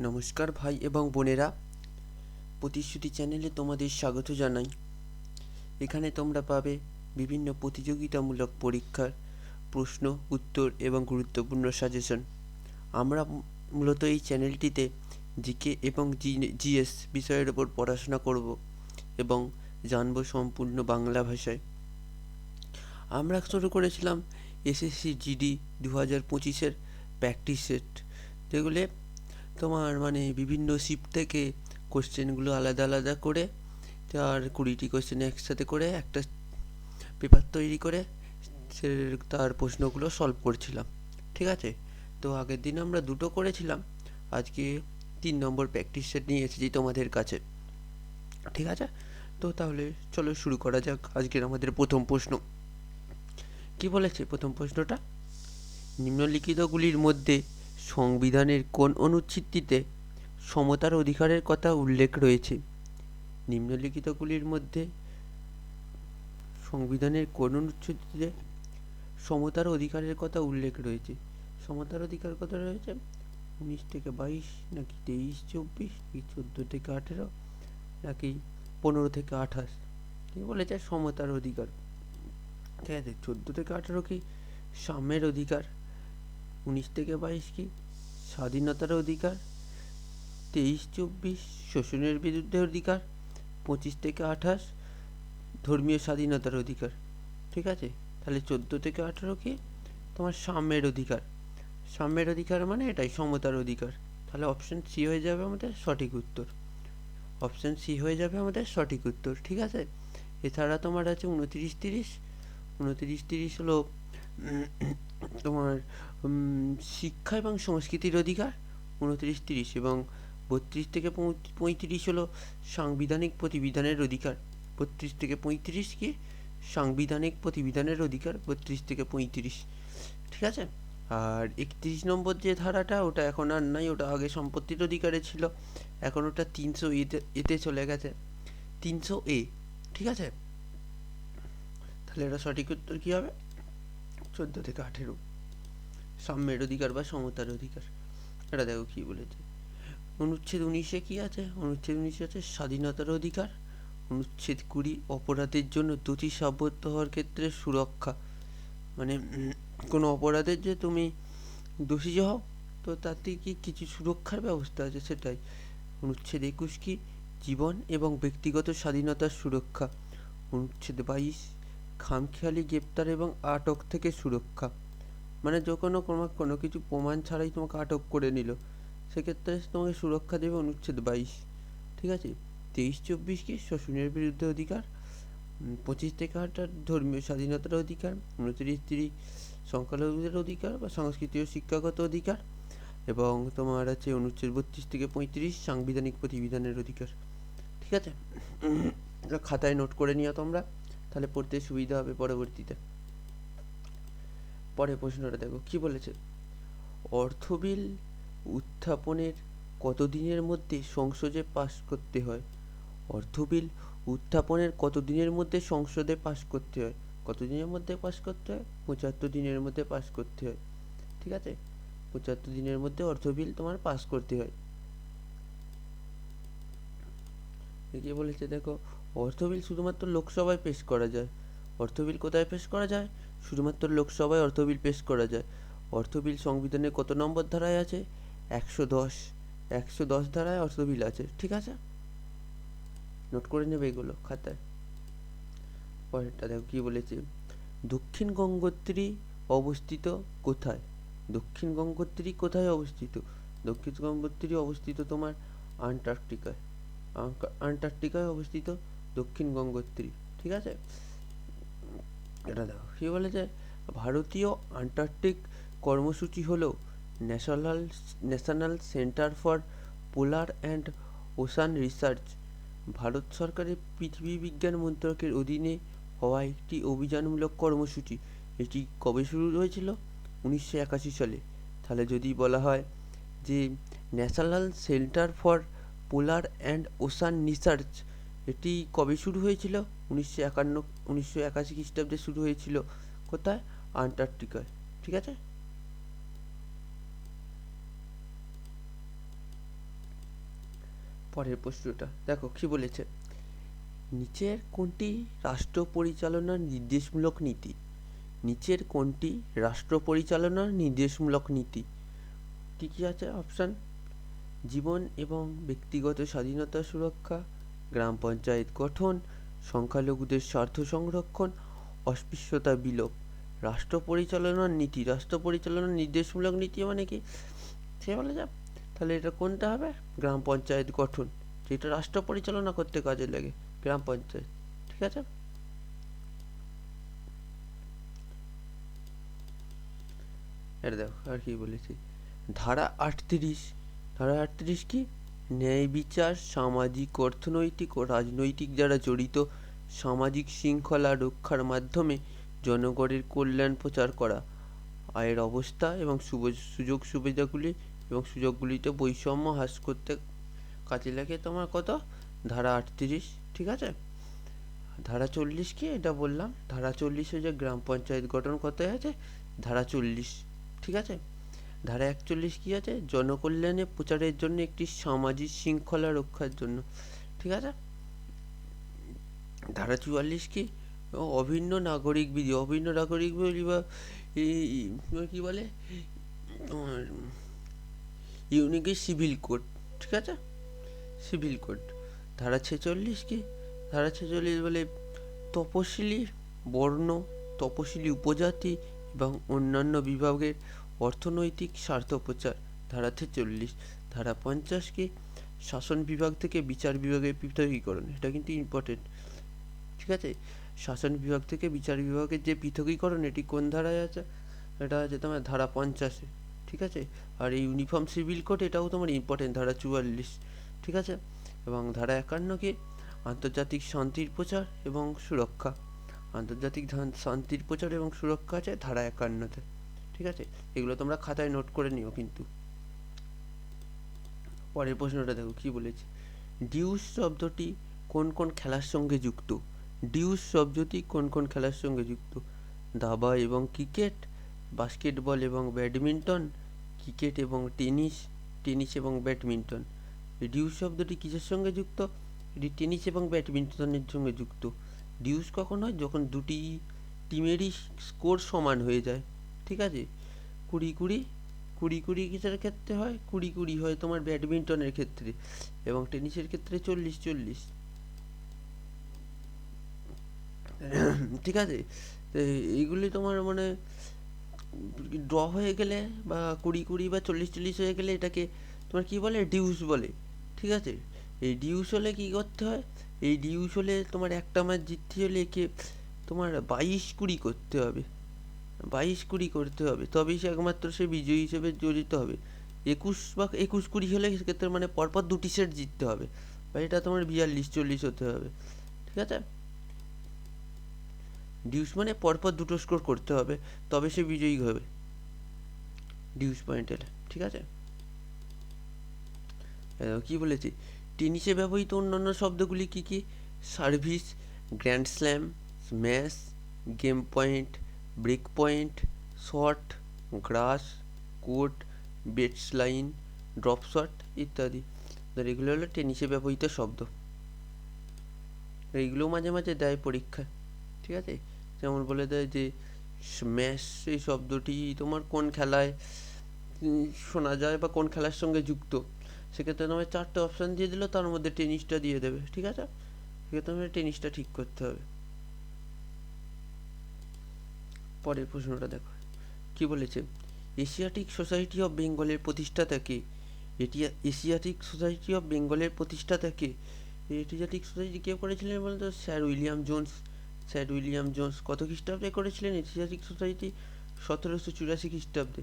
নমস্কার ভাই এবং বোনেরা, প্রতিশ্রুতি চ্যানেলে তোমাদের স্বাগত জানাই। এখানে তোমরা পাবে বিভিন্ন প্রতিযোগিতামূলক পরীক্ষার প্রশ্ন উত্তর এবং গুরুত্বপূর্ণ সাজেশন। আমরা মূলত এই চ্যানেলটিতে জিকে এবং জিএস বিষয়ের ওপর পড়াশোনা করব এবং জানব সম্পূর্ণ বাংলা ভাষায়। আমরা শুরু করেছিলাম এসএসসি জিডি 2025-এর প্র্যাকটিস সেট, যেগুলো তোমার বিভিন্ন শিফট থেকে কোশ্চেনগুলো আলাদা আলাদা করে আর 20টি কোশ্চেন একসাথে করে একটা পেপার তৈরি করে সে তার প্রশ্নগুলো সলভ করছিলাম। ঠিক আছে, তো আগের দিন আমরা দুটো করেছিলাম, আজকে 3 নম্বর প্র্যাকটিস সেট নিয়ে এসেছি তোমাদের কাছে। ঠিক আছে, তো তাহলে চলো শুরু করা যাক আজকের আমাদের প্রথম প্রশ্ন। কি বলেছে প্রথম প্রশ্নটা? নিম্নলিখিতগুলির মধ্যে সংবিধানের কোন অনুচ্ছেদটিতে সমতার অধিকারের কথা উল্লেখ রয়েছে? নিম্নলিখিতগুলির মধ্যে সংবিধানের কোন অনুচ্ছেদটিতে সমতার অধিকারের কথা উল্লেখ রয়েছে? সমতার অধিকার কথা রয়েছে 19 থেকে 22, নাকি 23-24, কি 14 থেকে 18, নাকি 15 থেকে 28? কি বলেছে? সমতার অধিকার। ঠিক আছে, 14 থেকে 18 কি সাম্যের অধিকার, 19 থেকে 22 কি স্বাধীনতার অধিকার, 23-24 শোষণের বিরুদ্ধে অধিকার, 25 থেকে 28 ধর্মীয় স্বাধীনতার অধিকার। ঠিক আছে, তাহলে 14 থেকে 18 কি তোমার সাম্যের অধিকার। সাম্যের অধিকার মানে এটাই সমতার অধিকার। তাহলে অপশন সি হয়ে যাবে আমাদের সঠিক উত্তর। অপশন সি হয়ে যাবে আমাদের সঠিক উত্তর। ঠিক আছে, এছাড়া তোমার আছে 29-30। 29-30 হলো তোমার শিক্ষা এবং সংস্কৃতির অধিকার। 29-30 এবং 32 থেকে 35 হলো সাংবিধানিক প্রতিবিধানের অধিকার। 32 থেকে 35 কি সাংবিধানিক প্রতিবিধানের অধিকার, 32 থেকে 35। ঠিক আছে, আর 31 নম্বর যে ধারাটা, ওটা এখন আর নাই, ওটা আগে সম্পত্তির অধিকারে ছিল, এখন ওটা 300 এতে চলে গেছে, 300 এ। ঠিক আছে, তাহলে এটা সঠিক উত্তর কী হবে? 14 থেকে 18 সাম্যের অধিকার বা সমতার অধিকার। এটা দেখো কি বলেছে। অনুচ্ছেদ 19-এ কি আছে? অনুচ্ছেদ 19-এ আছে স্বাধীনতার অধিকার। অনুচ্ছেদ 20 অপরাধের জন্য দোষী সাব্যস্ত হওয়ার ক্ষেত্রে সুরক্ষা। মানে কোনো অপরাধের যে তুমি দোষী যে হও, তো তাতে কি কিছু সুরক্ষার ব্যবস্থা আছে, সেটাই। অনুচ্ছেদ 21 কি জীবন এবং ব্যক্তিগত স্বাধীনতার সুরক্ষা। অনুচ্ছেদ 22 খামখেয়ালি গ্রেপ্তার এবং আটক থেকে সুরক্ষা। মানে যখন কোনো কিছু প্রমাণ ছাড়াই তোমাকে আটক করে নিল, সেক্ষেত্রে তোমাকে সুরক্ষা দেবে অনুচ্ছেদ 22। ঠিক আছে, 23-24 কি শোষণের বিরুদ্ধে অধিকার। 25 থেকে 28 ধর্মীয় স্বাধীনতার অধিকার। 29-30 সংখ্যালঘুদের অধিকার বা সংস্কৃতি ও শিক্ষাগত অধিকার। এবং তোমার আছে অনুচ্ছেদ 32 থেকে 35 সাংবিধানিক প্রতিবিধানের অধিকার। ঠিক আছে, খাতায় নোট করে নিও তোমরা, তাহলে পড়তে সুবিধা হবে পরবর্তীতে। পরের প্রশ্নটা দেখো কি বলেছে। অর্থ বিল উত্থাপনের কতদিনের মধ্যে সংসদে পাস করতে হয়? অর্থ বিল উত্থাপনের কতদিনের মধ্যে সংসদে পাস করতে হয়? কতদিনের মধ্যে পাস করতে হয়? 75 দিনের মধ্যে পাস করতে হয়। ঠিক আছে, 75 দিনের মধ্যে অর্থ বিল তোমার পাস করতে হয়। এগিয়ে বলেছে দেখো, অর্থ বিল শুধুমাত্র লোকসভায় পেশ করা যায়। অর্থ বিল কোথায় পেশ করা যায়? শুধুমাত্র লোকসভায় অর্থ বিল পেশ করা যায়। অর্থ বিল সংবিধানের কত নম্বর ধারায় আছে? 110। 110 ধারায় অর্থ বিল আছে। ঠিক আছে, নোট করে নেবে এগুলো খাতায়। পরেরটা দেখো কি বলেছে। দক্ষিণ গঙ্গোত্রী অবস্থিত কোথায়? দক্ষিণ গঙ্গোত্রী কোথায় অবস্থিত? দক্ষিণ গঙ্গোত্রী অবস্থিত তোমার আন্টার্কটিকায়। আন্টার্কটিকায় অবস্থিত দক্ষিণ গঙ্গোত্রী। ঠিক আছে, এটা দেখো কী বলেছে। ভারতীয় আন্টার্কটিক কর্মসূচি হলো national centre for polar and ocean research, Bharat সরকারের পৃথিবী বিজ্ঞান মন্ত্রকের অধীনে হওয়া একটি অভিযানমূলক কর্মসূচি। এটি কবে শুরু হয়েছিল? 1981 সালে। তাহলে যদি বলা হয় যে national centre for polar and ocean research, এটি কবে শুরু হয়েছিল? 1981 খ্রিস্টাব্দে শুরু হয়েছিল। কোথায়? আন্টার্কটিকায়। ঠিক আছে, পরের প্রশ্নটা দেখো কি বলেছে, নিচের কোনটি রাষ্ট্র পরিচালনার নির্দেশমূলক নীতি? নিচের কোনটি রাষ্ট্র পরিচালনার নির্দেশমূলক নীতি? কী কী আছে অপশান? জীবন এবং ব্যক্তিগত স্বাধীনতা সুরক্ষা, গ্রাম পঞ্চায়েত গঠন, সংখ্যালঘুদের স্বার্থ সংরক্ষণ, অস্পৃশ্যতা বিলোপ। রাষ্ট্র পরিচালনার নীতি, রাষ্ট্র পরিচালনার নির্দেশমূলক নীতি মানে কি সে বলে যা, তাহলে এটা কোনটা হবে? গ্রাম পঞ্চায়েত গঠন, যেটা রাষ্ট্র পরিচালনা করতে কাজে লাগে, গ্রাম পঞ্চায়েত। ঠিক আছে, এটা দেখো আর কি বলেছি, ধারা 38। ধারা 38 কি? ন্যায় বিচার, সামাজিক, অর্থনৈতিক ও রাজনৈতিক যারা জড়িত সামাজিক শৃঙ্খলা রক্ষার মাধ্যমে জনগণের কল্যাণ প্রচার করা, আয়ের অবস্থা এবং সুযোগ সুবিধাগুলি এবং সুযোগগুলিতে বৈষম্য হ্রাস করতে কাজে লাগে তোমার কত? ধারা 38। ঠিক আছে, ধারা 40 কি? এটা বললাম, ধারা 40 যে গ্রাম পঞ্চায়েত গঠন করতে আছে, ধারা 40। ঠিক আছে, ধারা 41 কি আছে? জনকল্যাণে প্রচারের জন্য একটি সামাজিক শৃঙ্খলা রক্ষার জন্য। ঠিক আছে, ধারা 44 কি? অভিন্ন নাগরিক বিধি। অভিন্ন নাগরিক বিধি বা কি বলে, ইউনিক সিভিল কোড। ঠিক আছে, সিভিল কোড। ধারা 46 কি? ধারা 46 বলে তপশিলি বর্ণ, তপশিলি উপজাতি এবং অন্যান্য বিভাগের অর্থনৈতিক স্বার্থ প্রচার, ধারা 46। ধারা 50 কি? শাসন বিভাগ থেকে বিচার বিভাগের পৃথকীকরণ। এটা কিন্তু ইম্পর্টেন্ট। ঠিক আছে, শাসন বিভাগ থেকে বিচার বিভাগের যে পৃথকীকরণ, এটি কোন ধারায় আছে? এটা আছে তোমার ধারা 50-এ। ঠিক আছে, আর এই ইউনিফর্ম সিভিল কোড এটাও তোমার ইম্পর্টেন্ট, ধারা 44। ঠিক আছে, এবং ধারা 51 কি? আন্তর্জাতিক শান্তির প্রচার এবং সুরক্ষা। আন্তর্জাতিক শান্তির প্রচার এবং সুরক্ষা আছে ধারা 51-তে। ঠিক আছে, এগুলো তোমরা খাতায় নোট করে নিও কিন্তু। পরের প্রশ্নটা দেখো কি বলেছে, ডিউস শব্দটি কোন কোন খেলার সঙ্গে যুক্ত? ডিউস শব্দটি কোন কোন খেলার সঙ্গে যুক্ত? দাবা এবং ক্রিকেট, বাস্কেটবল এবং ব্যাডমিন্টন, ক্রিকেট এবং টেনিস, টেনিস এবং ব্যাডমিন্টন। এই ডিউস শব্দটি কিসের সঙ্গে যুক্ত? এটি টেনিস এবং ব্যাডমিন্টনের সঙ্গে যুক্ত। ডিউস কখন হয়? যখন দুটি টিমেরই স্কোর সমান হয়ে যায়। ঠিক আছে, 20-20, 20-20 কিসের ক্ষেত্রে হয়? 20-20 হয় তোমার ব্যাডমিন্টনের ক্ষেত্রে, এবং টেনিসের ক্ষেত্রে 40-40। ঠিক আছে, এইগুলি তোমার মানে ড্র হয়ে গেলে বা 20-20 বা 40-40 হয়ে গেলে এটাকে তোমার কি বলে? ডিউস বলে। ঠিক আছে, এই ডিউস হলে কি করতে হয়? এই ডিউস হলে তোমার একটা ম্যাচ জিততে হলে একে তোমার 22-20 করতে হবে। 22-20 করতে হবে, তবেই সে একমাত্র সে বিজয়ী হিসেবে জড়িত হবে। 21 বা 21-20 হলে সেক্ষেত্রে মানে পরপর 2টি সেট জিততে হবে, বা এটা তোমার 42-40 হতে হবে। ঠিক আছে, ডিউস মানে পরপর 2টো স্কোর করতে হবে, তবে সে বিজয়ী হবে ডিউস পয়েন্ট এলে। ঠিক আছে, কি বলেছি, টেনিসে ব্যবহৃত অন্যান্য শব্দগুলি কি কি? Service, grand slam, smash, game point, break point, shot, grass, court, baseline, drop shot ইত্যাদি। এগুলো হলো টেনিসে ব্যবহৃত শব্দ। এইগুলোও মাঝে মাঝে দেয় পরীক্ষায়। ঠিক আছে, যেমন বলে দেয় যে স্ম্যাশ এই শব্দটি তোমার কোন খেলায় শোনা যায় বা কোন খেলার সঙ্গে যুক্ত। সেক্ষেত্রে তোমার 4টে অপশান দিয়ে দিল, তার মধ্যে টেনিসটা দিয়ে দেবে। ঠিক আছে, সেক্ষেত্রে তোমার টেনিসটা ঠিক করতে হবে। পরের প্রশ্নটা দেখো কি বলেছে, এশিয়াটিক সোসাইটি অফ বেঙ্গলের প্রতিষ্ঠাতা কে? এটি এশিয়াটিক সোসাইটি অফ বেঙ্গলের প্রতিষ্ঠাতা কে? এশিয়াটিক সোসাইটি কে করেছিলেন বলতো? Sir William Jones. Sir William Jones কত খ্রিস্টাব্দে করেছিলেন এশিয়াটিক সোসাইটি? 1784 খ্রিস্টাব্দে।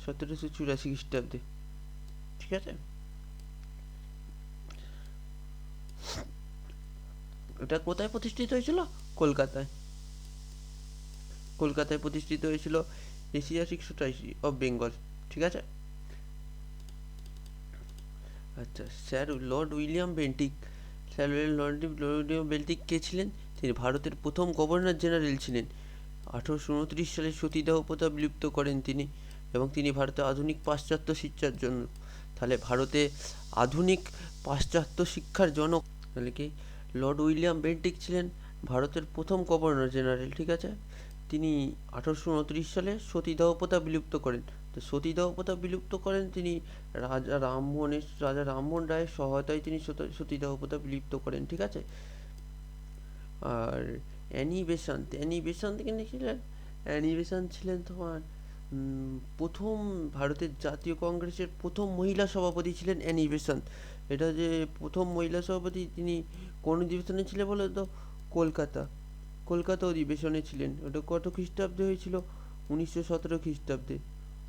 1784 খ্রিস্টাব্দে। ঠিক আছে, এটা কোথায় প্রতিষ্ঠিত হয়েছিল? কলকাতায়। কলকাতায় প্রতিষ্ঠিত হয়েছিল এশিয়াটিক সোসাইটি অফ বেঙ্গল। ঠিক আছে, আচ্ছা, sir lord William Bentinck. Sir lord William Bentinck কে ছিলেন? তিনি ভারতের প্রথম গভর্নর জেনারেল ছিলেন। 1829 সালে সতীদাহ প্রথা বিলুপ্ত করেন তিনি, এবং তিনি ভারতে আধুনিক পাশ্চাত্য শিক্ষার জন্য তাহলে ভারতে আধুনিক পাশ্চাত্য শিক্ষার জনক তাহলে কি লর্ড উইলিয়াম বেন্টিক ছিলেন ভারতের প্রথম গভর্নর জেনারেল, ঠিক আছে। তিনি 1829 সালে সতীদাহ প্রথা বিলুপ্ত করেন। তো সতীদাহ প্রথা বিলুপ্ত করেন তিনি রাজা রামমোহন রায়ের সহায়তায় তিনি সতীদাহ প্রথা বিলুপ্ত করেন, ঠিক আছে। আর অ্যানি বেসান্ত কিন্তু ছিলেন, অ্যানি বেসান্ত ছিলেন তোমার প্রথম ভারতের জাতীয় কংগ্রেসের প্রথম মহিলা সভাপতি ছিলেন অ্যানি বেসান্ত। এটা যে প্রথম মহিলা সভাপতি, তিনি কোন অধিবেশনে ছিলেন বলো তো? কলকাতা অধিবেশনে ছিলেন। ওটা কত খ্রিস্টাব্দে হয়েছিল? 1917 খ্রিস্টাব্দে।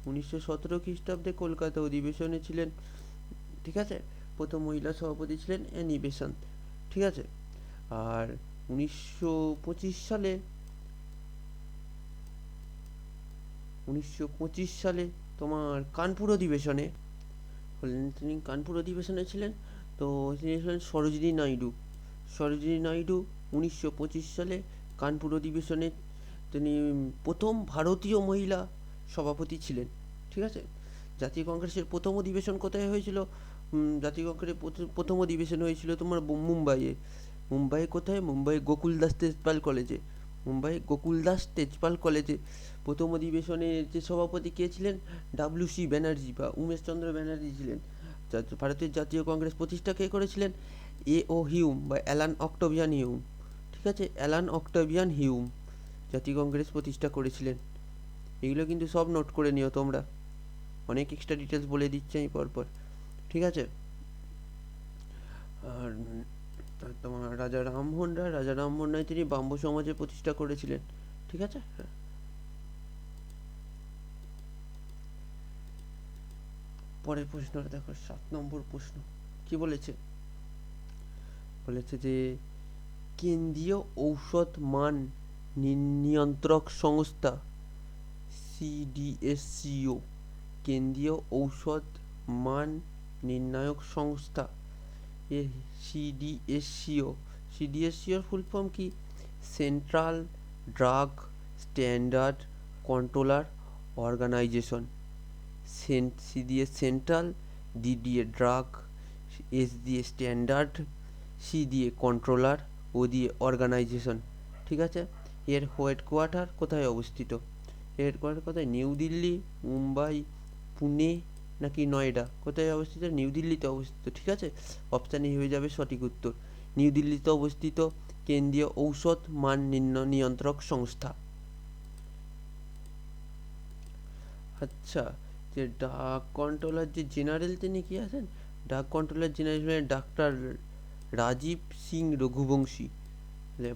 1917 খ্রিস্টাব্দে কলকাতা অধিবেশনে ছিলেন, ঠিক আছে। প্রথম মহিলা সভাপতি ছিলেন অ্যানি বেসান্ত, ঠিক আছে। আর 1925 সালে 1925 সালে তোমার কানপুর অধিবেশনে হলেন, তিনি কানপুর অধিবেশনে ছিলেন। তো তিনি ছিলেন সরোজিনী নাইডু 1925 সালে কানপুর অধিবেশনে তিনি প্রথম ভারতীয় মহিলা সভাপতি ছিলেন, ঠিক আছে। জাতীয় কংগ্রেসের প্রথম অধিবেশন কোথায় হয়েছিল? জাতীয় কংগ্রেসের প্রথম অধিবেশন হয়েছিল তোমার মুম্বাইয়ে কোথায়? গোকুলদাস তেজপাল কলেজে প্রথম অধিবেশনের যে সভাপতি কে ছিলেন? ডাব্লিউ.সি. ব্যানার্জি বা উমেশচন্দ্র ব্যানার্জি ছিলেন। ভারতের জাতীয় কংগ্রেস প্রতিষ্ঠা কে করেছিলেন? A.O. হিউম বা অ্যালান অক্টাভিয়ান হিউম, ঠিক আছে। অ্যালান অক্টাভিয়ান হিউম জাতীয় কংগ্রেস প্রতিষ্ঠা করেছিলেন। এগুলো কিন্তু সব নোট করে নিও তোমরা, অনেক এক্সট্রা ডিটেলস বলে দিচ্ছি আমি পরপর, ঠিক আছে। আর তোমার রাজা রামমোহন রায় তিনি ব্রাহ্ম সমাজের প্রতিষ্ঠা করেছিলেন, ঠিক আছে। পরের প্রশ্নটা দেখো, 7 নম্বর প্রশ্ন কি বলেছে? বলেছে যে কেন্দ্রীয় ঔষধ মান নিয়ন্ত্রক সংস্থা CDSCO, কেন্দ্রীয় ঔষধ মান নির্ণায়ক সংস্থা এর CDSCO ফুল ফর্ম কি? Central drug standard controller organisation. C দিয়ে সেন্ট্রাল, D দিয়ে ড্রাগ, S দিয়ে স্ট্যান্ডার্ড, C দিয়ে কন্ট্রোলার, O দিয়ে অর্গানাইজেশন, ঠিক আছে। এর হেডকোয়ার্টার কোথায় অবস্থিত? হেডকোয়ার্টার কোথায়? নিউ দিল্লি, মুম্বাই, পুনে নাকি নয়ডা? কোথায় অবস্থিত? নিউ দিল্লিতে অবস্থিত, ঠিক আছে। অপশান এ হয়ে যাবে সঠিক উত্তর। নিউ দিল্লিতে অবস্থিত কেন্দ্রীয় ঔষধ মান নিয়ন্ত্রক সংস্থা। আচ্ছা, যে ডাক কন্ট্রোলার যে জেনারেল তিনি কি আছেন? ডাক কন্ট্রোলার জেনারেল ডাক্তার রাজীব সিং রঘুবংশী।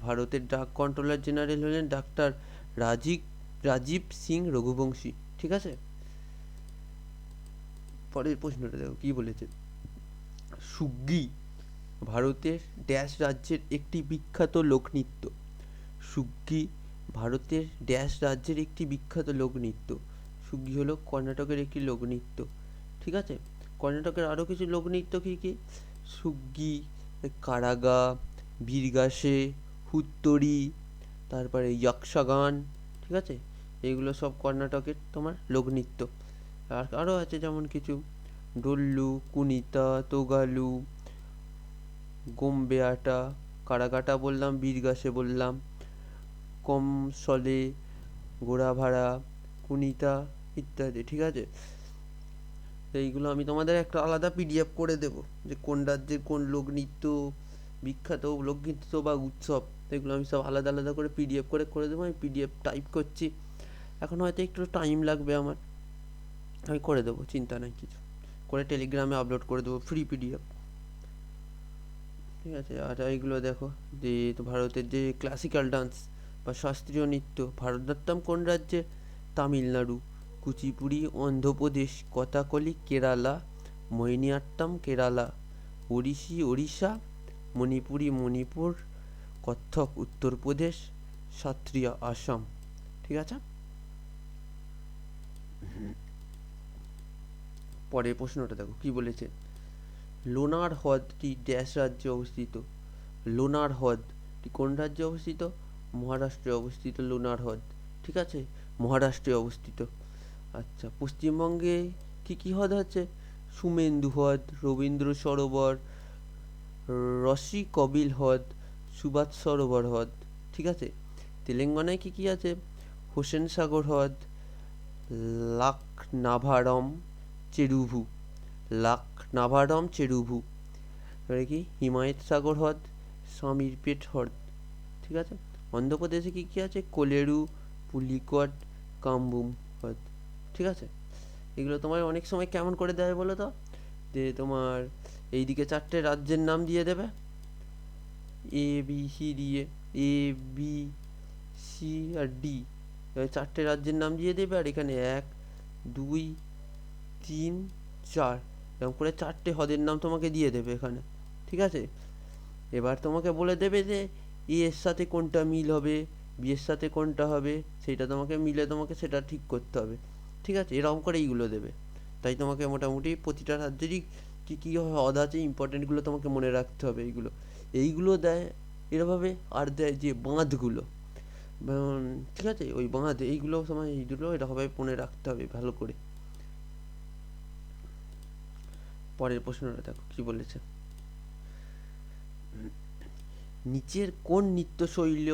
ভারতের ডাক কন্ট্রোলার জেনারেল হলেন ডাক্তার রাজীব সিং রঘুবংশী, ঠিক আছে। পরের প্রশ্নটা দেখো কি বলেছে। সুগ্গি ভারতের ড্যাশ রাজ্যের একটি বিখ্যাত লোকনৃত্য। সুগ্গি ভারতের ড্যাশ রাজ্যের একটি বিখ্যাত লোকনৃত্য। সুগ্গি হলো কর্ণাটকের একটি লোকনৃত্য, ঠিক আছে। কর্ণাটকের আরও কিছু লোকনৃত্য কী কী? সুগ্গি, কারাগা, বীরগাসে, হুত্তরি, তারপরে যক্ষগান, ঠিক আছে। এগুলো সব কর্ণাটকের তোমার লোকনৃত্য। আর আরও আছে যেমন কিছু ডোল্লু, কুনিতা, তোগালু, গোম্বেয়াটা, কারাগাটা বললাম, বীরগাসে বললাম, কমসলে, গোড়াভাড়া, কুনিতা ইত্যাদি, ঠিক আছে। তো এইগুলো আমি তোমাদের একটা আলাদা PDF করে দেব, যে কোন রাজ্যের কোন লোকনৃত্য বিখ্যাত লোকনৃত্য বা উৎসব, এগুলো আমি সব আলাদা আলাদা করে PDF করে দেবো। আমি PDF টাইপ করছি, এখন হয়তো একটু টাইম লাগবে আমার, আমি করে দেবো, চিন্তা নেই কিছু, করে টেলিগ্রামে আপলোড করে দেবো ফ্রি PDF, ঠিক আছে। আর এইগুলো দেখো যে ভারতের যে ক্লাসিক্যাল ডান্স বা শাস্ত্রীয় নৃত্য, ভারতনাট্যম কোন রাজ্যে? তামিলনাড়ু। কুচিপুড়ি অন্ধ্রপ্রদেশ, কথাকলি কেরালা, মোহিনীআট্টম কেরালা, ওড়িশি ওড়িশা, মণিপুরি মণিপুর, কত্থক উত্তরপ্রদেশ, সত্রিয়া আসাম, ঠিক আছে। পরের প্রশ্নটা দেখো কি বলেছে। লোনার হ্রদটি ড্যাশ রাজ্যে অবস্থিত? লোনার হ্রদটি কোন রাজ্যে অবস্থিত? মহারাষ্ট্রে অবস্থিত লোনার হ্রদ, ঠিক আছে, মহারাষ্ট্রে অবস্থিত। আচ্ছা, পশ্চিমবঙ্গে কি কি হ্রদ আছে? সুমেন্দু হ্রদ, রবীন্দ্র সরোবর, রসি কবিল হ্রদ, সুভাষ সরোবর হ্রদ। ঠিক আছে। তেলেঙ্গানায় কি কি আছে? হোসেন সাগর হ্রদ, লাকনাভারম চেরুভু, লাকনাভারম চেরুভু। এবারে কি? হিমায়ত সাগর হ্রদ, স্বামীরপেট হ্রদ। ঠিক আছে। অন্ধ্রপ্রদেশে কি কি আছে? কোলেরু, পুলিকট, কাম্বুম হ্রদ। ঠিক আছে। এগুলো তোমার অনেক সময় কেমন করে দেয় বলো তো, যে তোমার এইদিকে 4টে রাজ্যের নাম দিয়ে দেবে, এ বি সি দিয়ে, A B C R D, 4টে রাজ্যের নাম দিয়ে দেবে, আর এখানে 1 2 3 4 এরকম করে 4টে হ্রদের নাম তোমাকে দিয়ে দেবে এখানে। ঠিক আছে। এবার তোমাকে বলে দেবে যে এ এর সাথে কোনটা মিল হবে, বি এর সাথে কোনটা হবে, সেইটা তোমাকে মিলে তোমাকে সেটা ঠিক করতে হবে। ঠিক আছে। এরকম করে এইগুলো দেবে। তাই তোমাকে মোটামুটি প্রতিটা রাজ্যেরই কী কী হ্রদ আছে ইম্পর্টেন্টগুলো তোমাকে মনে রাখতে হবে। এইগুলো দেয় এরভাবে। আর দেয় যে বাঁধগুলো, ঠিক আছে, ওই বাঁধ এইগুলো সময় এইগুলো এরকমভাবে মনে রাখতে হবে ভালো করে। পরের প্রশ্নটা দেখো কি বলেছে। নিচের কোন নৃত্যশৈল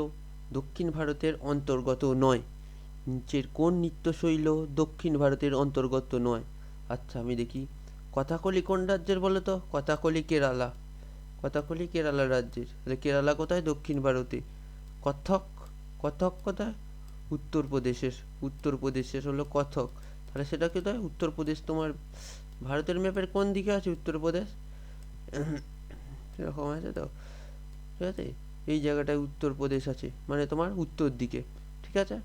দক্ষিণ ভারতের অন্তর্গত নয়? নিচের কোন নৃত্যশৈল দক্ষিণ ভারতের অন্তর্গত নয়? আচ্ছা আমি দেখি। কথাকলি কোন রাজ্যের বলো তো? কথাকলি কেরালা। কথাকলি কেরালা রাজ্যের। তাহলে কেরালা কোথায়? দক্ষিণ ভারতে। কত্থক, কত্থক কোথায়? উত্তরপ্রদেশের। উত্তরপ্রদেশের হলো কত্থক। তাহলে সেটা কোথায়? উত্তরপ্রদেশ। তোমার ভারতের ম্যাপের কোন দিকে আছে উত্তরপ্রদেশ? এরকম আছে তো, ঠিক আছে। এই জায়গাটায় উত্তরপ্রদেশ আছে, মানে তোমার উত্তর দিকে। ঠিক আছে।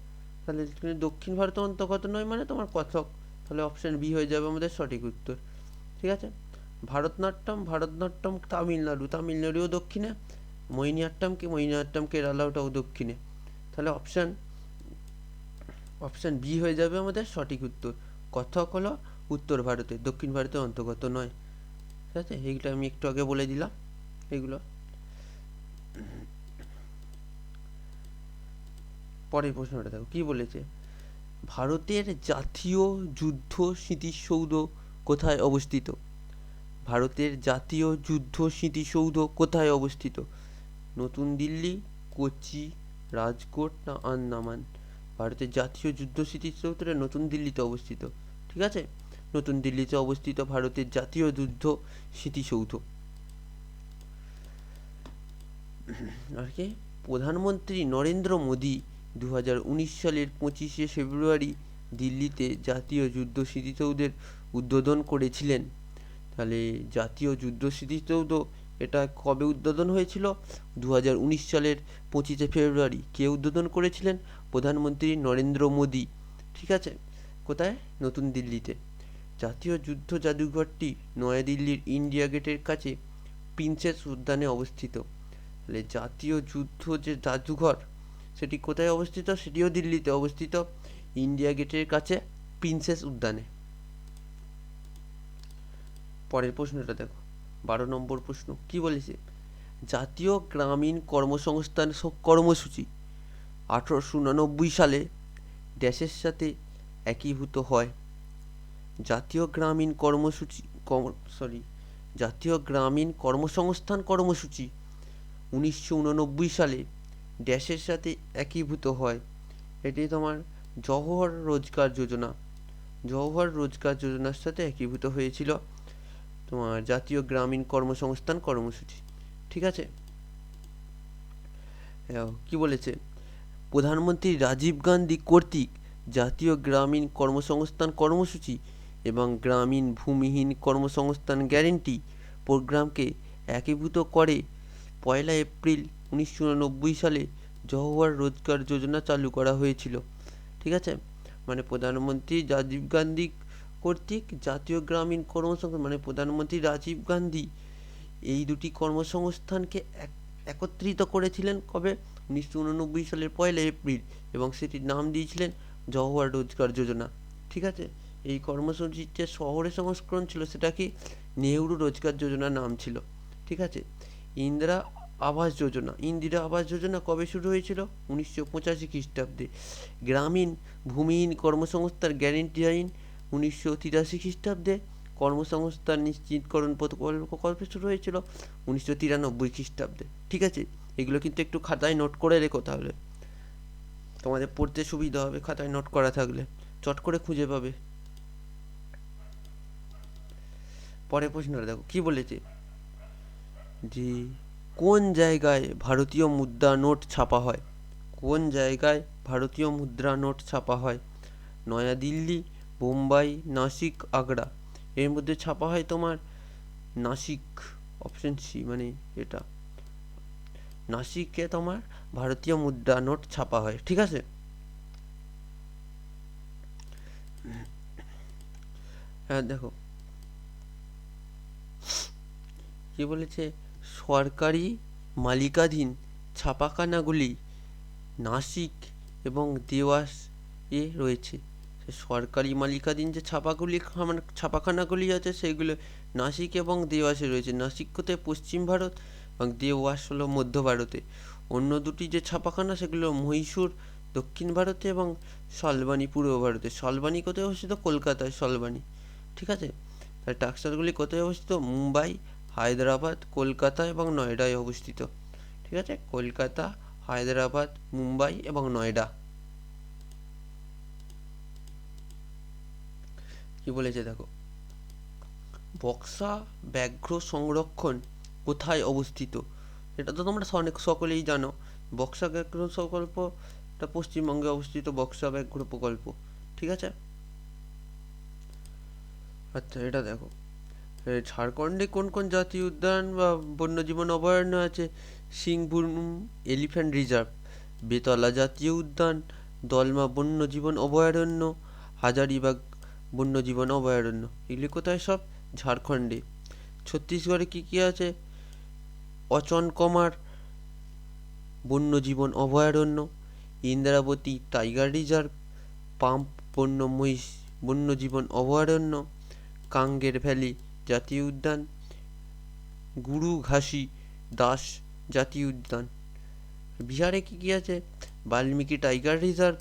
তাহলে দক্ষিণ ভারতের অন্তর্গত নয় মানে তোমার কত্থক। তাহলে অপশন বি হয়ে যাবে আমাদের সঠিক উত্তর। ঠিক আছে। ভারতনাট্যম, ভারতনাট্যম তামিলনাড়ু, তামিলনাড়ুও দক্ষিণে। মোহিনীআট্যম কেরালা, ওটাও দক্ষিণে। তাহলে অপশন বি হয়ে যাবে আমাদের সঠিক উত্তর। কত্থক হলো উত্তর ভারতে, দক্ষিণ ভারতের অন্তর্গত নয়। ঠিক আছে। এইগুলো আমি একটু আগে বলে দিলাম এগুলো। পরের প্রশ্নটা দেখো কি বলেছে। ভারতের জাতীয় যুদ্ধ স্মৃতিসৌধ কোথায় অবস্থিত? ভারতের জাতীয় যুদ্ধ স্মৃতিসৌধ কোথায় অবস্থিত? নতুন দিল্লি, কোচি, রাজকোট না আন্দামান? ভারতের জাতীয় যুদ্ধ স্মৃতিসৌধটা নতুন দিল্লিতে অবস্থিত। ঠিক আছে। নতুন দিল্লিতে অবস্থিত ভারতের জাতীয় যুদ্ধ স্মৃতিসৌধ। আর কি? প্রধানমন্ত্রী নরেন্দ্র মোদী 2019 সালের 25শে ফেব্রুয়ারি দিল্লিতে জাতীয় যুদ্ধ স্মৃতিসৌধের উদ্বোধন করেছিলেন। তাহলে জাতীয় যুদ্ধ স্মৃতিসৌধ এটা কবে উদ্বোধন হয়েছিল? 2019 সালের 25শে ফেব্রুয়ারি। কে উদ্বোধন করেছিলেন? প্রধানমন্ত্রী নরেন্দ্র মোদী। ঠিক আছে। কোথায়? নতুন দিল্লিতে। জাতীয় যুদ্ধ জাদুঘরটি নয়াদিল্লির ইন্ডিয়া গেটের কাছে প্রিন্সেস উদ্যানে অবস্থিত। তাহলে জাতীয় যুদ্ধ যে জাদুঘর সেটি কোথায় অবস্থিত? সেটিও দিল্লিতে অবস্থিত, ইন্ডিয়া গেটের কাছে প্রিন্সেস উদ্যানে। পরের প্রশ্নটা দেখো, 12 নম্বর প্রশ্ন কি বলেছে। জাতীয় গ্রামীণ কর্মসংস্থান কর্মসূচি 1889 সালে ড্যাশের সাথে একীভূত হয়? জাতীয় গ্রামীণ জাতীয় গ্রামীণ কর্মসংস্থান কর্মসূচি 1989 সালে ড্যাশের সাথে একীভূত হয়। এটি তোমার জওহর রোজগার যোজনা, জওহর রোজগার যোজনার সাথে একীভূত হয়েছিল তোমার জাতীয় গ্রামীণ কর্মসংস্থান কর্মসূচি। ঠিক আছে। কি বলেছে। প্রধানমন্ত্রী রাজীব গান্ধী কর্তৃক জাতীয় গ্রামীণ কর্মসংস্থান কর্মসূচি এবং গ্রামীণ ভূমিহীন কর্মসংস্থান গ্যারেন্টি প্রোগ্রামকে একীভূত করে 1 এপ্রিল 1989 সালে জওহর রোজগার যোজনা চালু করা হয়েছিল। ঠিক আছে। মানে প্রধানমন্ত্রী রাজীব গান্ধী কর্তৃক জাতীয় গ্রামীণ কর্মসংস্থান, মানে প্রধানমন্ত্রী রাজীব গান্ধী এই দুটি কর্মসংস্থানকে একত্রিত করেছিলেন কবে? 1989 সালের 1 এপ্রিল, এবং সেটির নাম দিয়েছিলেন জওহর রোজগার যোজনা। ঠিক আছে। এই কর্মসূচির যে শহরে সংস্করণ ছিল সেটা কি? নেহরু রোজগার যোজনা নাম ছিল। ঠিক আছে। ইন্দিরা আবাস যোজনা কবে শুরু হয়েছিল? 1985 খ্রিস্টাব্দে। গ্রামীণ ভূমিহীন কর্মসংস্থান গ্যারেন্টি আইন 1983 খ্রিস্টাব্দে। কর্মসংস্থান নিশ্চিতকরণ প্রকল্প শুরু হয়েছিল 1993 খ্রিস্টাব্দে। ঠিক আছে, এগুলো কিন্তু একটু খাতায় নোট করে রেখো, তাহলে তোমাদের পড়তে সুবিধা হবে, খাতায় নোট করা থাকলে চট করে খুঁজে পাবে। পরের প্রশ্নটা দেখো কি বলেছে, যে কোন জায়গায় ভারতীয় মুদ্রা নোট ছাপা হয়? কোন জায়গায় ভারতীয় মুদ্রা নোট ছাপা হয়? নয়াদিল্লি, বোম্বাই, নাসিক, আগ্রা। এর মধ্যে ছাপা হয় তোমার নাসিক, অপশন সি, মানে এটা নাসিকে তোমার ভারতীয় মুদ্রা নোট ছাপা হয়। ঠিক আছে, হ্যাঁ দেখো কি বলেছে, সরকারি মালিকাধীন ছাপাখানাগুলি নাসিক এবং দেওয়াস এ রয়েছে। সরকারি মালিকাধীন যে ছাপাখানাগুলি আছে সেগুলো নাসিক এবং দেওয়াসে রয়েছে। নাসিক কোথায়? পশ্চিম ভারত, এবং দেওয়াস হলো মধ্য ভারতে। অন্য দুটি যে ছাপাখানা সেগুলো মহীশূর দক্ষিণ ভারতে এবং শালবানি পূর্ব ভারতে। শালবানি কোথায় অবস্থিত? কলকাতায় শালবানি। ঠিক আছে, তার টাক্সারগুলি কোথায় অবস্থিত? মুম্বাই, হায়দ্রাবাদ, কলকাতা এবং নয়ডায় অবস্থিত। ঠিক আছে, কলকাতা, হায়দ্রাবাদ, মুম্বাই এবং নয়ডা। কি বলেছে দেখো, বক্সা ব্যাঘ্র সংরক্ষণ কোথায় অবস্থিত? এটা তো তোমরা সকলেই জানো, বক্সা ব্যাঘ্র প্রকল্পটা পশ্চিমবঙ্গে অবস্থিত, বক্সা ব্যাঘ্র প্রকল্প। ঠিক আছে, আচ্ছা এটা দেখো, ঝাড়খণ্ডে কোন কোন জাতীয় উদ্যান বা বন্যজীবন অভয়ারণ্য আছে? সিংভূম এলিফ্যান্ট রিজার্ভ, বেতলা জাতীয় উদ্যান, দলমা বন্যজীবন অভয়ারণ্য, হাজারিবাগ বন্যজীবন অভয়ারণ্য। এগুলি কোথায়? সব ঝাড়খণ্ডে। ছত্তিশগড়ে কি কি আছে? অচনকমার বন্যজীবন অভয়ারণ্য, ইন্দ্রাবতী টাইগার রিজার্ভ, পাম্প মহিষ বন্যজীবন অভয়ারণ্য, কাঙ্গের ভ্যালি জাতীয় উদ্যান, গুরু ঘাসি দাস জাতীয় উদ্যান। বিহারে কি কি আছে? বাল্মীকি টাইগার রিজার্ভ,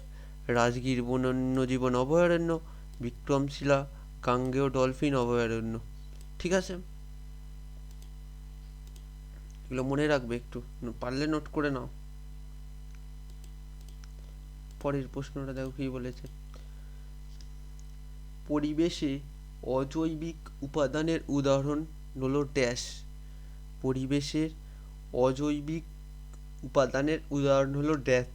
রাজগীর বন্যজীবন অভয়ারণ্য, বিক্রমশিলা গাঙ্গেয় ডলফিন অভয়ারণ্য। ঠিক আছে, এগুলো মনে রাখবে, একটু পারলে নোট করে নাও। পরের প্রশ্নটা দেখো কি বলেছে, পরিবেশে অজৈবিক উপাদানের উদাহরণ হলো ড্যাশ। পরিবেশের অজৈবিক উপাদানের উদাহরণ হলো ড্যাশ।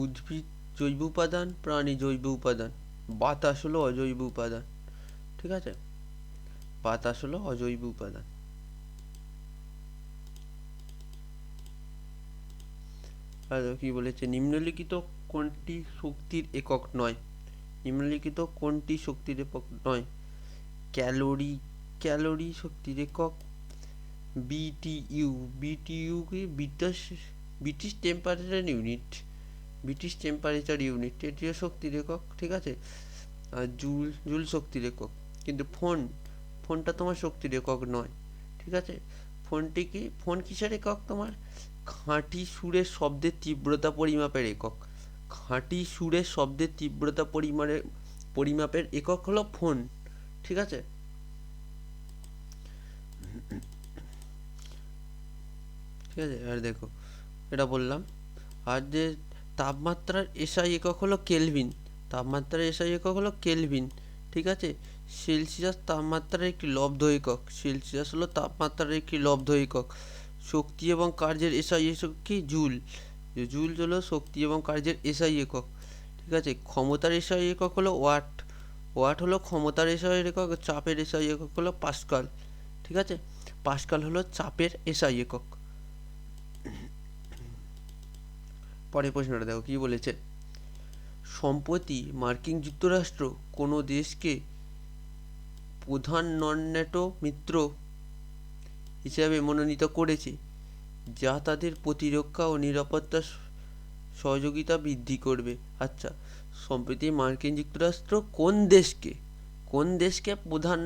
উদ্ভিদ জৈব উপাদান, প্রাণী জৈব উপাদান। বাতাস হলো অজৈব উপাদান। ঠিক আছে, বাতাস হলো অজৈব উপাদান। আর কি বলেছে, নিম্নলিখিত কোনটি শক্তির একক নয়? নিম্নলিখিত কোনটি শক্তির একক নয়? ক্যালোরি, ক্যালোরি শক্তির একক। বিটিইউ, বিটিইউ কি? British temperature unit, British temperature unit, এটিও শক্তির একক। ঠিক আছে, আর জুল, জুল শক্তির একক। কিন্তু ফোনটা তোমার শক্তির একক নয়। ঠিক আছে, ফোনটি কি? ফোন কিসের একক? তোমার খাঁটি সুরের শব্দের তীব্রতা পরিমাপের একক। খাঁটি সুরের শব্দের তীব্রতা পরিমাপের একক হলো ফোন। ঠিক আছে, ঠিক আছে, আর দেখো এটা বললাম। আর যে তাপমাত্রার এসআই একক হলো কেলভিন, তাপমাত্রার এসআই একক হলো কেলভিন। ঠিক আছে, সেলসিয়াস তাপমাত্রার একটি লব্ধ একক, সেলসিয়াস হলো তাপমাত্রার একটি লব্ধ একক। শক্তি এবং কার্যের এসআই একক কি? জুল, জুল হলো শক্তি এবং কার্যের এসআই একক। ঠিক আছে, ক্ষমতার এসআই একক হলো ওয়াট, ওয়াট হলো ক্ষমতার এসআই একক। চাপের এসআই একক হলো পাস্কাল। ঠিক আছে, পাস্কাল হলো চাপের এসআই একক। পরের প্রশ্নটা দেখো কি বলেছে, সম্প্রতি মার্কিন যুক্তরাষ্ট্র কোনো দেশকে প্রধান নন ন্যাটো মিত্র হিসাবে মনোনীত করেছে, যা তাদের প্রতিরক্ষা ও নিরাপত্তা সহযোগিতা বৃদ্ধি করবে। আচ্ছা, সম্প্রতি মার্কিন যুক্তরাষ্ট্র কোন দেশকে প্রধান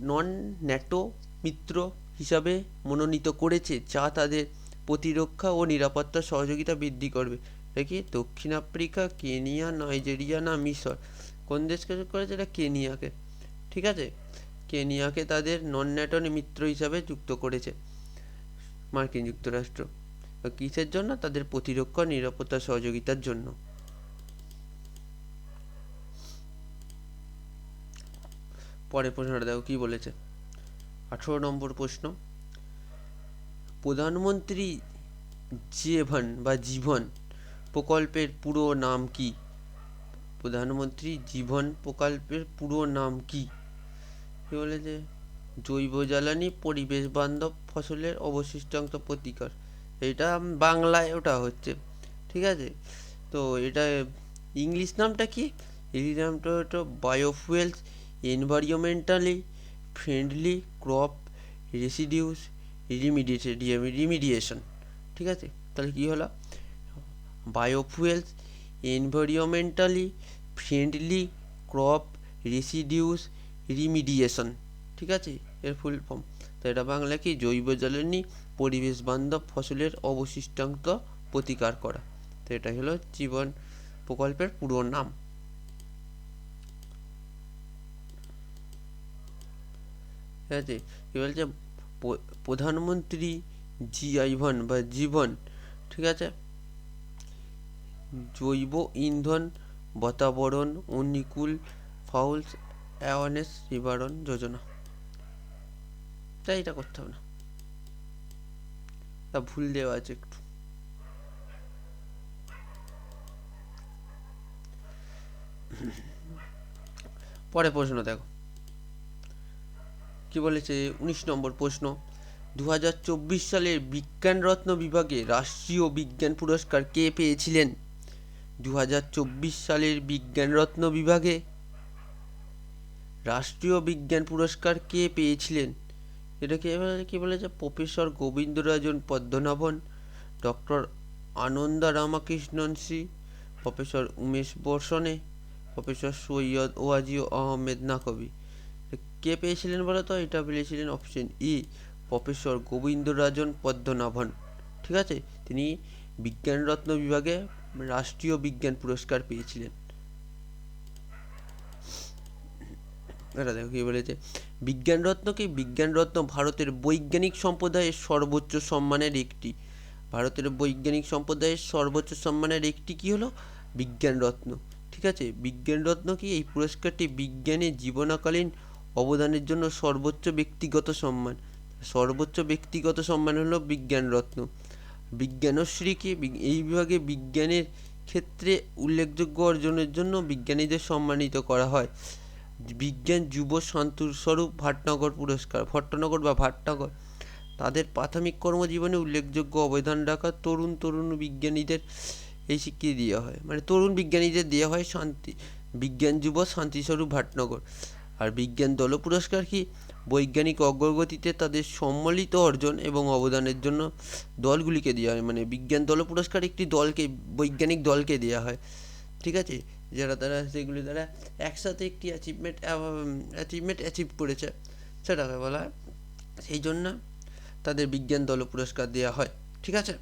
নন ন্যাটো মিত্র হিসাবে মনোনীত করেছে, যা তাদের প্রতিরক্ষা ও নিরাপত্তা সহযোগিতা বৃদ্ধি করবে? দেখি দক্ষিণ আফ্রিকা, কেনিয়া, নাইজেরিয়া না মিশর? কোন দেশকে করেছে? এটা কেনিয়াকে। ঠিক আছে, কেনিয়াকে তাদের নন ন্যাটো মিত্র হিসাবে যুক্ত করেছে মার্কিন যুক্তরাষ্ট্র। কিসের জন্য? তাদের প্রতিরক্ষা নিরাপত্তা সহযোগিতার জন্য। পরের প্রশ্নটা দেখো কি বলেছে। 18 নম্বর প্রশ্ন, প্রধানমন্ত্রী জীবন প্রকল্পের পুরো নাম কি? প্রধানমন্ত্রী জীবন প্রকল্পের পুরো নাম কি? কি বলেছে? জৈব জ্বালানি পরিবেশ বান্ধব ফসলের অবশিষ্টাংশ প্রতিকার। এটা বাংলায় ওটা হচ্ছে। ঠিক আছে, তো এটা ইংলিশ নামটা কি? ইংলিশ নামটা হলো বায়োফুয়েলস এনভায়রনমেন্টালি ফ্রেন্ডলি ক্রপ রেসিডিউস রিমিডিয়েশন। ঠিক আছে, তাহলে কি হলো? বায়োফুয়েলস এনভায়রনমেন্টালি ফ্রেন্ডলি ক্রপ রেসিডিউস রিমিডিয়েশন। ঠিক আছে, এর ফুল ফর্ম। তো এটা বাংলা কি? জৈব জ্বালানি পরিবেশ বান্ধব ফসলের অবশিষ্টাংশ প্রতিকার করা। তো এটা হলো জীবন প্রকল্পের পুরো নাম। ঠিক আছে, কি বলছে? প্রধানমন্ত্রী জীবন, ঠিক আছে, জৈব ইন্ধন বাতাবরণ অনুকূল ফাউলস অ্যাওয়ারনেস নিবারণ যোজনা। তাই এটা করতে হবে না, তা ভুল দেওয়া আছে একটু। পরে প্রশ্ন দেখো কি বলেছে। 19 নম্বর প্রশ্ন, 2024 সালের বিজ্ঞান রত্ন বিভাগে রাষ্ট্রীয় বিজ্ঞান পুরস্কার কে পেয়েছিলেন? 2024 সালের বিজ্ঞান রত্ন বিভাগে রাষ্ট্রীয় বিজ্ঞান পুরস্কার কে পেয়েছিলেন? এটা কি বলেছে? Professor Govindarajan Padmanabhan, doctor Ananda Ramakrishnan C, professor Umesh Basne, professor Syed Waji Ahmed Naqvi. কে পেয়েছিলেন বলো তো? এটা পেয়েছিলেন option E, professor Govindarajan Padmanabhan. ঠিক আছে, তিনি বিজ্ঞান রত্ন বিভাগে রাষ্ট্রীয় বিজ্ঞান পুরস্কার পেয়েছিলেন। এটা দেখো কি বলেছে। বিজ্ঞান রত্ন কি? বিজ্ঞান রত্ন ভারতের বৈজ্ঞানিক সম্প্রদায়ের সর্বোচ্চ সম্মানের একটি। ভারতের বৈজ্ঞানিক সম্প্রদায়ের সর্বোচ্চ সম্মানের একটি কি হলো? বিজ্ঞান রত্ন। ঠিক আছে, বিজ্ঞান রত্ন কি? এই পুরস্কারটি বিজ্ঞানে জীবনকালীন অবদানের জন্য সর্বোচ্চ ব্যক্তিগত সম্মান। সর্বোচ্চ ব্যক্তিগত সম্মান হলো বিজ্ঞান রত্ন। বিজ্ঞানশ্রীকে এই বিভাগে বিজ্ঞানের ক্ষেত্রে উল্লেখযোগ্য অর্জনের জন্য বিজ্ঞানীদের সম্মানিত করা হয়। বিজ্ঞান যুব শান্তস্বরূপ ভাটনগর পুরস্কার, ভট্টনগর বা ভাটনগর, তাদের প্রাথমিক কর্মজীবনে উল্লেখযোগ্য অবদান রাখা তরুণ বিজ্ঞানীদের এই স্বীকৃতি দেওয়া হয়। মানে তরুণ বিজ্ঞানীদের দেওয়া হয় বিজ্ঞান যুব শান্তিস্বরূপ ভাটনগর। আর বিজ্ঞান দল পুরস্কার কি? বৈজ্ঞানিক অগ্রগতিতে তাদের সম্মিলিত অর্জন এবং অবদানের জন্য দলগুলিকে দেওয়া হয়। মানে বিজ্ঞান দল পুরস্কার একটি দলকে, বৈজ্ঞানিক দলকে দেওয়া হয়। ঠিক আছে, তারা সেগুলি দ্বারা একসাথে একটি অ্যাচিভমেন্ট অ্যাচিভ করেছে, সেটাকে বলা হয়। সেই জন্য তাদের বিজ্ঞান দল পুরস্কার দেওয়া হয়। ঠিক আছে,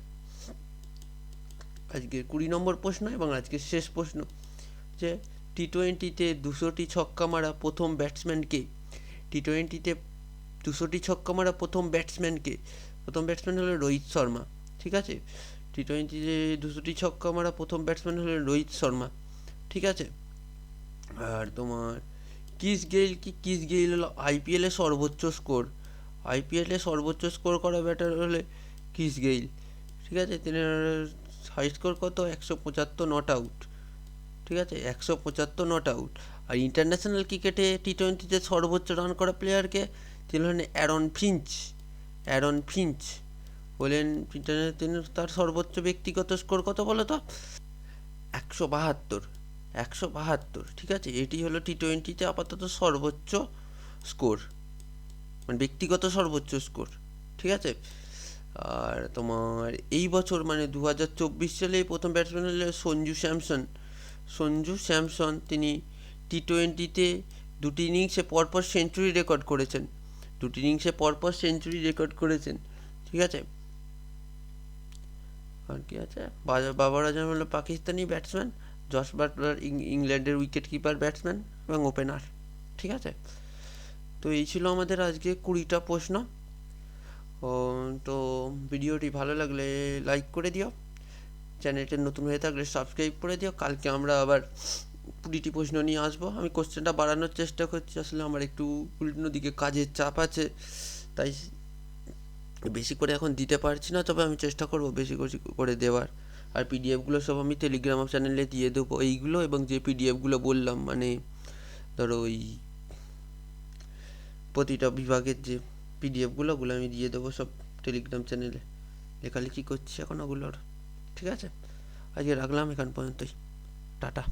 আজকের 20 নম্বর প্রশ্ন এবং আজকের শেষ প্রশ্ন যে টি-20-তে 200টি ছক্কা মারা প্রথম ব্যাটসম্যানকে? টি-20-তে 200টি ছক্কা মারা প্রথম ব্যাটসম্যানকে? প্রথম ব্যাটসম্যান হলো রোহিত শর্মা। ঠিক আছে, টি-20-তে 200টি ছক্কা মারা প্রথম ব্যাটসম্যান হলো রোহিত শর্মা। ঠিক আছে, আর তোমার ক্রিস গেইল হলো আইপিএলে সর্বোচ্চ স্কোর। আইপিএলে সর্বোচ্চ স্কোর করা ব্যাটার হলে ক্রিস গেইল। ঠিক আছে, তিনি হাই স্কোর কত? 175 নট আউট। ঠিক আছে, 175 নট আউট। আর ইন্টারন্যাশনাল ক্রিকেটে টি-20-তে সর্বোচ্চ রান করা প্লেয়ারকে? তিনি হলেন অ্যারন ফিঞ্চ হলেন। তিনি তার সর্বোচ্চ ব্যক্তিগত স্কোর কত বলো তো? 172। ঠিক আছে, এটি হলো টি-20-তে আপাতত সর্বোচ্চ স্কোর, মানে ব্যক্তিগত সর্বোচ্চ স্কোর। ঠিক আছে, আর তোমার এই বছর মানে 2024 সালে প্রথম ব্যাটসম্যান হলো সঞ্জু স্যামসন। তিনি টি-20-তে দুটি ইনিংসে পরপর সেঞ্চুরি রেকর্ড করেছেন। ঠিক আছে, আর কি আছে, বাবর আজম হলো পাকিস্তানি ব্যাটসম্যান, জস বাটলার ইংল্যান্ডের উইকেট কিপার ব্যাটসম্যান এবং ওপেনার। ঠিক আছে, তো এই ছিল আমাদের আজকে 20টা প্রশ্ন। তো ভিডিওটি ভালো লাগলে লাইক করে দিও, চ্যানেলটা নতুন হয়ে থাকলে সাবস্ক্রাইব করে দিও। কালকে আমরা আবার 20টি প্রশ্ন নিয়ে আসবো। আমি কোশ্চেনটা বাড়ানোর চেষ্টা করছি, আসলে আমার একটু উল্টো দিকে কাজের চাপ আছে, তাই বেশি করে এখন দিতে পারছি না, তবে আমি চেষ্টা করব বেশি করে দেওয়ার। আর পিডিএফগুলো সব আমি টেলিগ্রাম চ্যানেলে দিয়ে দেবো, এইগুলো এবং যে পিডিএফগুলো বললাম, মানে ধরো ওই প্রতিটা বিভাগের যে পিডিএফগুলো, ওগুলো আমি দিয়ে দেবো সব টেলিগ্রাম চ্যানেলে। লেখালেখি করছি এখন ওগুলোর। ঠিক আছে, আজকে রাখলাম এখান পর্যন্তই। টাটা।